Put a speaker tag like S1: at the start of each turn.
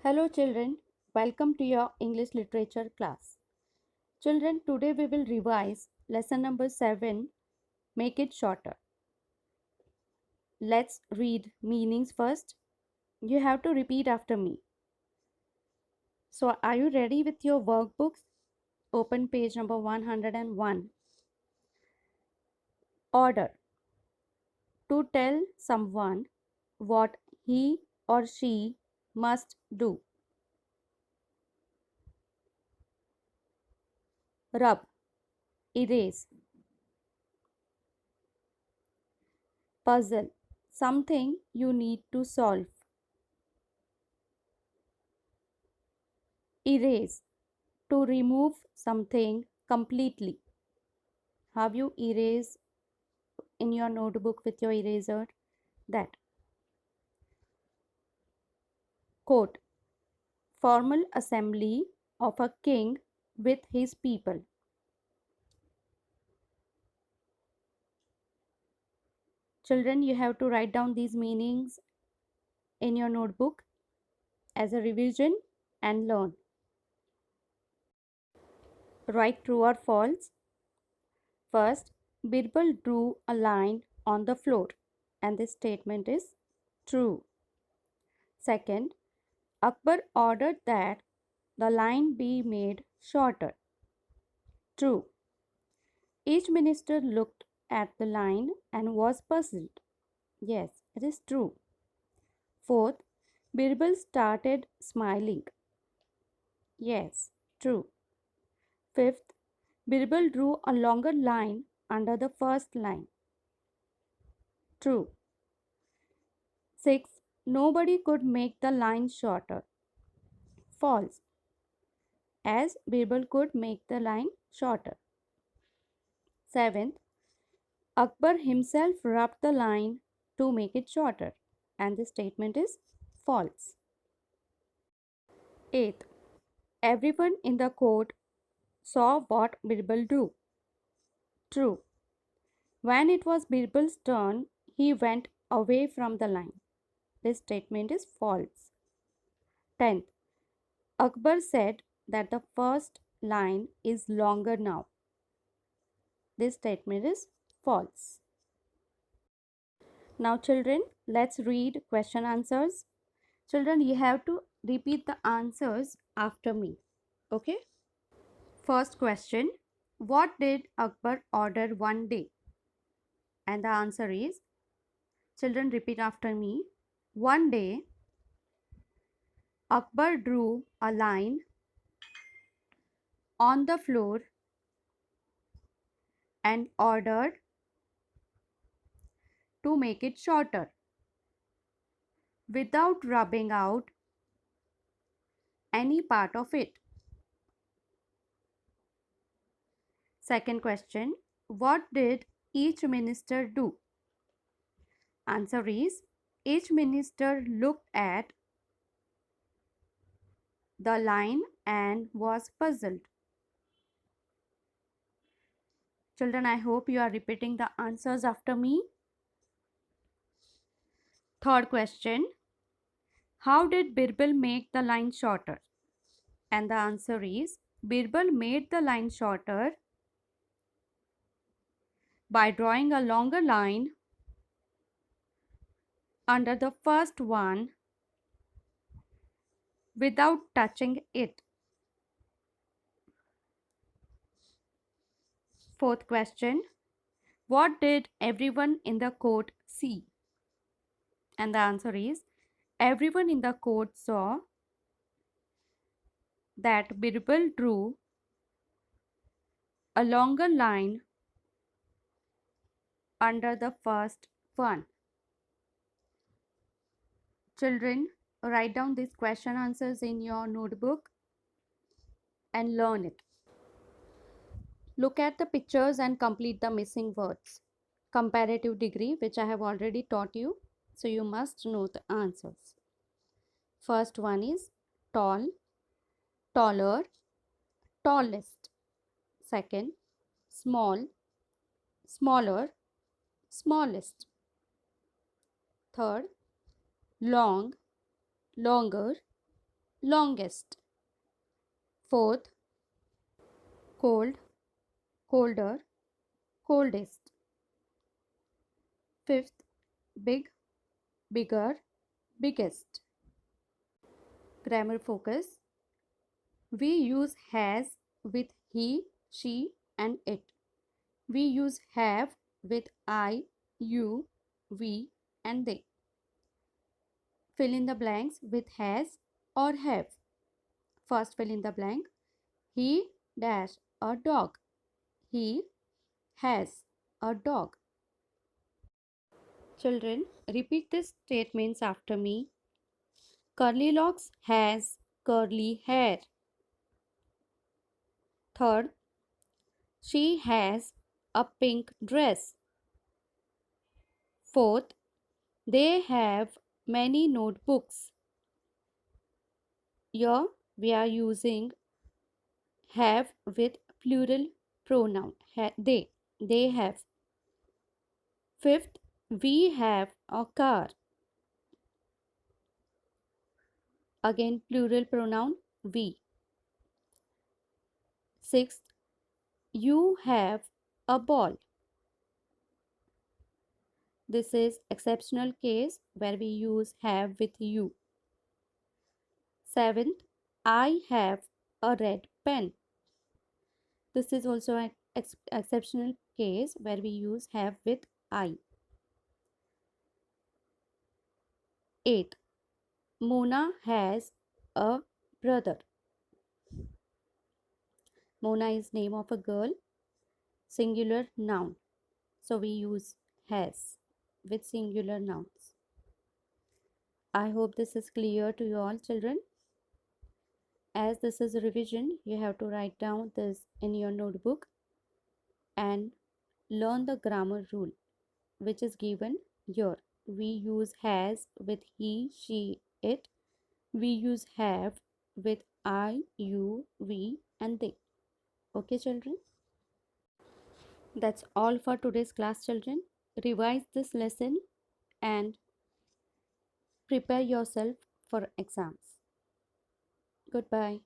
S1: Hello children, welcome to your English literature class. Children, today we will revise lesson number 7, make it shorter. Let's read meanings first. You have to repeat after me. So are you ready with your workbooks? Open page number 101. Order. To tell someone what he or she must do. Rub. Erase. Puzzle. Something you need to solve. Erase. To remove something completely. Have you erased in your notebook with your eraser? That. Court. Formal assembly of a king with his people. Children, you have to write down these meanings in your notebook as a revision and learn. Write true or false. First, Birbal drew a line on the floor and this statement is true. Second, Akbar ordered that the line be made shorter. True. Each minister looked at the line and was puzzled. Yes, it is true. Fourth, Birbal started smiling. Yes, true. Fifth, Birbal drew a longer line under the first line. True. Sixth, nobody could make the line shorter. False, as Birbal could make the line shorter. Seventh, Akbar himself rubbed the line to make it shorter, and this statement is false. Eighth, everyone in the court saw what Birbal drew. True. When it was Birbal's turn, he went away from the line. This statement is false. 10th, Akbar said that the first line is longer now. This statement is false. Now children, let's read question answers. Children, you have to repeat the answers after me. Okay? First question, what did Akbar order one day? And the answer is, children repeat after me. One day, Akbar drew a line on the floor and ordered to make it shorter without rubbing out any part of it. Second question, what did each minister do? Answer is, each minister looked at the line and was puzzled. Children, I hope you are repeating the answers after me. Third question, how did Birbal make the line shorter? And the answer is, Birbal made the line shorter by drawing a longer line under the first one without touching it. Fourth question, what did everyone in the court see? And the answer is, everyone in the court saw that Birbal drew a longer line under the first one. Children, write down these question answers in your notebook and learn it. Look at the pictures and complete the missing words. Comparative degree, which I have already taught you, so you must know the answers. First one is tall, taller, tallest. Second, small, smaller, smallest. Third, long, longer, longest. Fourth, cold, colder, coldest. Fifth, big, bigger, biggest. Grammar focus. We use has with he, she, and it. We use have with I, you, we, and they. Fill in the blanks with has or have. First fill in the blank. He dash a dog. He has a dog. Children, repeat these statements after me. Curlylocks has curly hair. Third, she has a pink dress. Fourth, they have many notebooks. Here we are using have with plural pronoun. They have. Fifth, we have a car. Again plural pronoun we. Sixth, you have a ball. This is exceptional case where we use have with you. Seventh, I have a red pen. This is also an exceptional case where we use have with I. Eighth, Mona has a brother. Mona is name of a girl, singular noun. So we use has with singular nouns. I hope this is clear to you all children. As this is a revision, you have to write down this in your notebook and learn the grammar rule which is given here. We use has with he, she, it. We use have with I, you, we, and they. Okay, children? That's all for today's class, children. Revise this lesson and prepare yourself for exams. Goodbye.